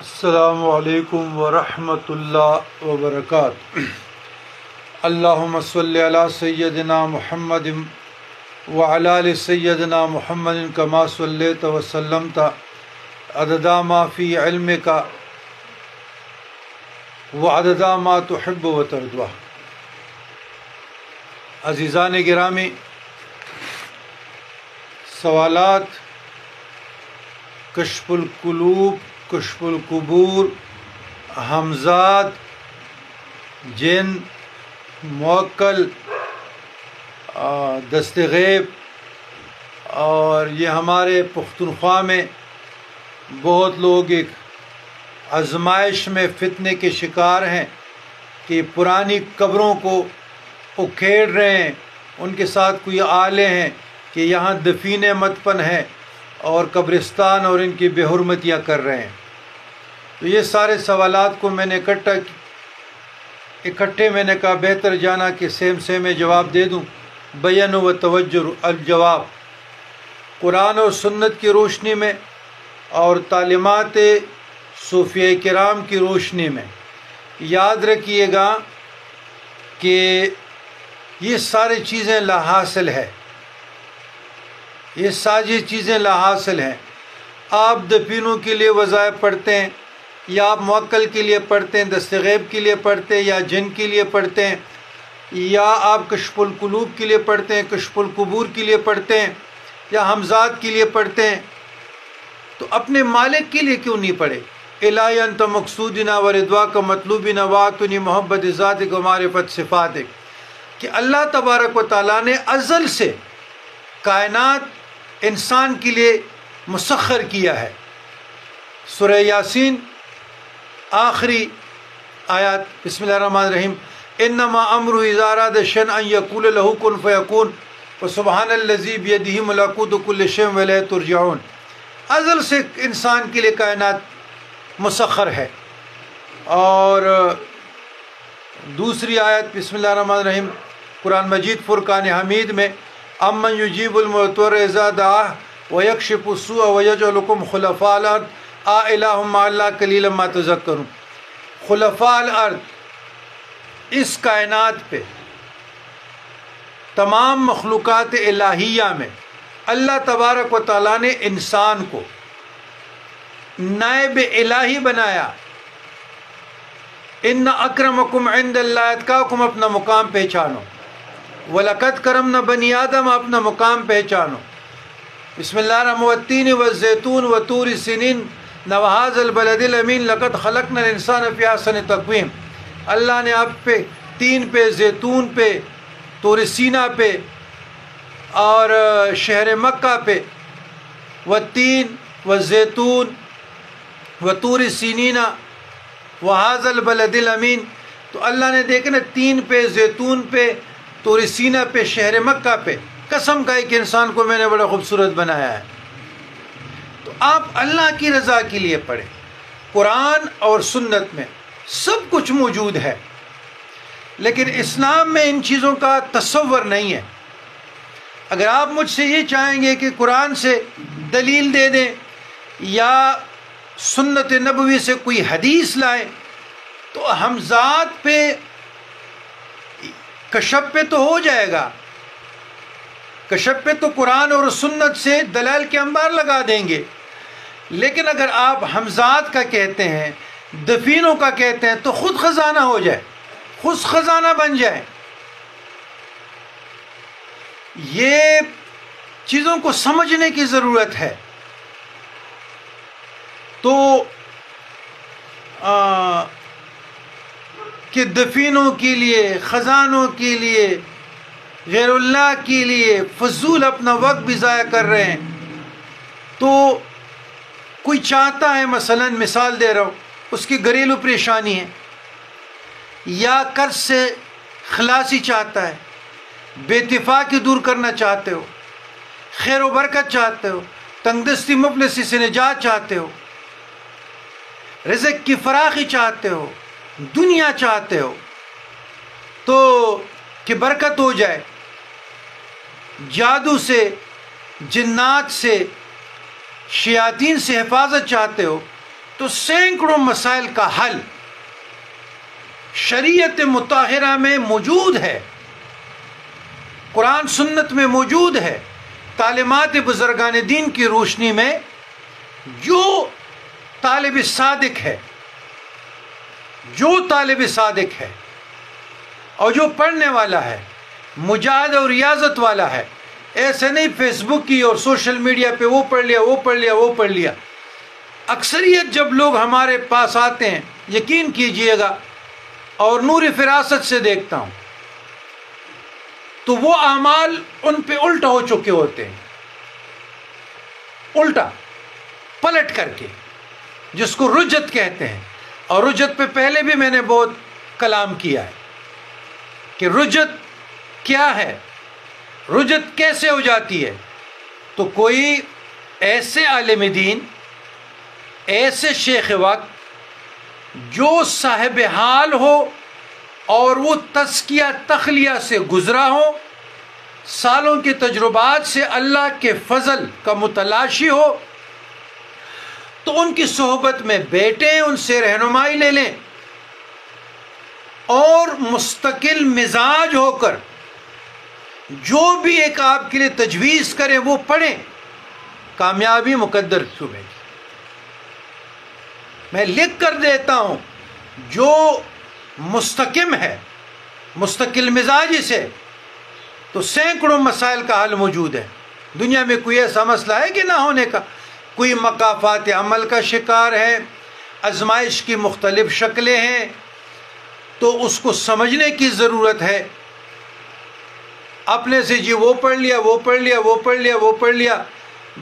السلام علیکم ورحمۃ اللہ وبرکاتہ۔ اللہم صلی علی سیدنا محمد وعلی آل سیدنا محمد کما صلیت وسلمت عدد ما فی علمک وعدد ما تحب وترضى۔ عزیزان گرامی، سوالات کشف القلوب، کشف القبور، ہمزاد، جن، موکل، دست غیب، اور یہ ہمارے پختونخوا میں بہت لوگ ایک آزمائش میں فتنے کے شکار ہیں کہ پرانی قبروں کو اکھیڑ رہے ہیں، ان کے ساتھ کوئی آلے ہیں کہ یہاں دفین مدفن ہے اور قبرستان اور ان کی بے حرمتیاں کر رہے ہیں۔ تو یہ سارے سوالات کو میں نے اکٹھے میں نے کہا بہتر جانا کہ سیم میں جواب دے دوں۔ بیان و توجہ الجواب، قرآن اور سنت کی روشنی میں اور تعلیمات صوفیہ کرام کی روشنی میں یاد رکھیے گا کہ یہ ساری چیزیں لا حاصل ہے، یہ ساری چیزیں لا حاصل ہیں۔ آپ دفینوں کے لیے وظائف پڑھتے ہیں، یا آپ موکل کے لیے پڑھتے ہیں، دست غیب کے لیے پڑھتے ہیں، یا جن کے لیے پڑھتے ہیں، یا آپ کشف القلوب کے لیے پڑھتے ہیں، کشف القبور کے لیے پڑھتے ہیں، یا ہمزاد کے لیے پڑھتے ہیں، تو اپنے مالک کے لیے کیوں نہیں پڑھے؟ الہی انت مقصودنا و رضواک مطلوبنا واتنی محبت ذاتک و معرفت صفاتک، کہ اللہ تبارک و تعالیٰ نے ازل سے کائنات انسان کے لیے مسخر کیا ہے۔ سورہ یاسین آخری آیات، بسم اللہ الرحمن الرحیم، انما امرہ اذا اراد شیئا ان یقول له کن فیکون وسبحان الذی بیدہ ملکوت کل شیء والیہ ترجعون۔ ازل سے انسان کے لیے کائنات مسخر ہے۔ اور دوسری آیت بسم اللہ الرحمن الرحیم قرآن مجید فرقان حمید میں، امن یجیب المضطر اذا دعاہ ویکشف السوء ویجعلکم خلفاء الارض الہ مع اللہ قلیلا ما تذکرون۔ خلفاء الارض، اس کائنات پہ تمام مخلوقات الہیہ میں اللہ تبارک و تعالیٰ نے انسان کو نائب الہی بنایا۔ ان اکرمکم عند اللہ اتقاکم، اپنا مقام پہچانو۔ وَلَقَدْ كَرَمْنَا بَنِي آدم، اپنا مقام پہچانو۔ بسم اللہ الرحمن والتین والزیتون وطور سنین وہذا البلد الامین لقد خلقنا الانسان فی احسن تقویم۔ اللہ نے آپ پہ تین پہ، زیتون پہ، طور سینا پہ، اور شہر مکہ پہ، والتین والزیتون وطور سینین وہذا البلد الامین، تو اللہ نے دیکھا نا، تین پہ، زیتون پہ، طور سینا پہ، شہر مکہ پہ قسم کا ایک انسان کو میں نے بڑا خوبصورت بنایا ہے۔ تو آپ اللہ کی رضا کے لیے پڑھیں۔ قرآن اور سنت میں سب کچھ موجود ہے، لیکن اسلام میں ان چیزوں کا تصور نہیں ہے۔ اگر آپ مجھ سے یہ چاہیں گے کہ قرآن سے دلیل دے دیں یا سنت نبوی سے کوئی حدیث لائیں، تو ہمزاد پہ، کشف پہ تو ہو جائے گا، کشف پہ تو قرآن اور سنت سے دلائل کے انبار لگا دیں گے، لیکن اگر آپ ہمزاد کا کہتے ہیں، دفینوں کا کہتے ہیں، تو خود خزانہ ہو جائے، خود خزانہ بن جائے۔ یہ چیزوں کو سمجھنے کی ضرورت ہے۔ تو کہ دفینوں کے لیے، خزانوں کے لیے، غیر اللہ کے لیے فضول اپنا وقت بھی ضائع کر رہے ہیں۔ تو کوئی چاہتا ہے، مثلا مثال دے رہا ہوں، اس کی گھریلو پریشانی ہے، یا قرض سے خلاصی چاہتا ہے، بے اتفاقی دور کرنا چاہتے ہو، خیر و برکت چاہتے ہو، تنگ دستی مفلسی سے نجات چاہتے ہو، رزق کی فراخی چاہتے ہو، دنیا چاہتے ہو، تو کہ برکت ہو جائے، جادو سے، جنات سے، شیاطین سے حفاظت چاہتے ہو، تو سینکڑوں مسائل کا حل شریعت مطہرہ میں موجود ہے، قرآن سنت میں موجود ہے، تعلیمات بزرگان دین کی روشنی میں جو طالب صادق ہے، اور جو پڑھنے والا ہے، مجاہدہ اور ریاضت والا ہے، ایسے نہیں فیس بک کی اور سوشل میڈیا پہ وہ پڑھ لیا۔ اکثریت جب لوگ ہمارے پاس آتے ہیں، یقین کیجئے گا اور نور فراست سے دیکھتا ہوں، تو وہ اعمال ان پہ الٹا ہو چکے ہوتے ہیں، الٹا پلٹ کر کے، جس کو رجت کہتے ہیں۔ اور رجت پہ پہلے بھی میں نے بہت کلام کیا ہے کہ رجت کیا ہے، رجت کیسے ہو جاتی ہے۔ تو کوئی ایسے عالم دین، ایسے شیخ وقت جو صاحب حال ہو اور وہ تزکیہ تخلیہ سے گزرا ہو، سالوں کے تجربات سے اللہ کے فضل کا متلاشی ہو، تو ان کی صحبت میں بیٹھیں، ان سے رہنمائی لے لیں اور مستقل مزاج ہو کر جو بھی ایک آپ کے لیے تجویز کریں وہ پڑھیں، کامیابی مقدر شبہ کی۔ میں لکھ کر دیتا ہوں، جو مستقم ہے، مستقل مزاجی سے، تو سینکڑوں مسائل کا حل موجود ہے۔ دنیا میں کوئی ایسا مسئلہ ہے کہ نہ ہونے کا؟ کوئی مقافات عمل کا شکار ہے، آزمائش کی مختلف شکلیں ہیں، تو اس کو سمجھنے کی ضرورت ہے۔ اپنے سے جی وہ پڑھ لیا،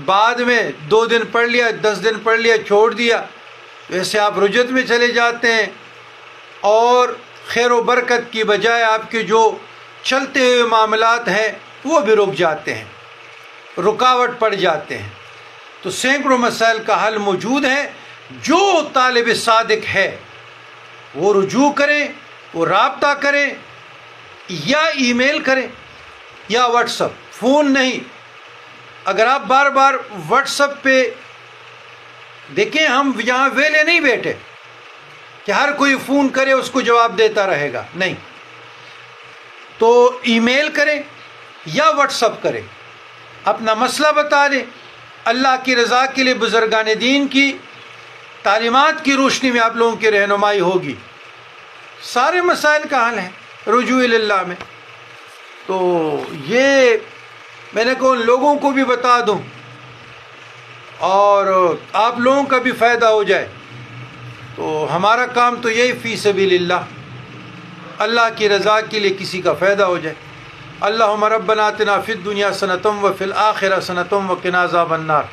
بعد میں 2 دن پڑھ لیا، 10 دن پڑھ لیا، چھوڑ دیا، ویسے آپ رجت میں چلے جاتے ہیں، اور خیر و برکت کی بجائے آپ کے جو چلتے ہوئے معاملات ہیں وہ بھی رک جاتے ہیں، رکاوٹ پڑ جاتے ہیں۔ تو سینکڑوں مسائل کا حل موجود ہے۔ جو طالب صادق ہے وہ رجوع کریں، وہ رابطہ کریں، یا ای میل کریں یا واٹس اپ، فون نہیں۔ اگر آپ بار بار واٹس اپ پہ دیکھیں، ہم یہاں ویلے نہیں بیٹھے کہ ہر کوئی فون کرے اس کو جواب دیتا رہے گا، نہیں۔ تو ای میل کریں یا واٹس اپ کریں، اپنا مسئلہ بتا دیں، اللہ کی رضا کے لیے بزرگان دین کی تعلیمات کی روشنی میں آپ لوگوں کی رہنمائی ہوگی، سارے مسائل کا حل ہے رجوع اللہ میں۔ تو یہ میں نے کہا ان لوگوں کو بھی بتا دوں اور آپ لوگوں کا بھی فائدہ ہو جائے، تو ہمارا کام تو یہی فی سبیل اللہ کی رضا کے لیے کسی کا فائدہ ہو جائے۔ اللہم ربنا آتنا فی الدنیا حسنۃ وفی الآخرۃ حسنۃ وقنا عذاب النار۔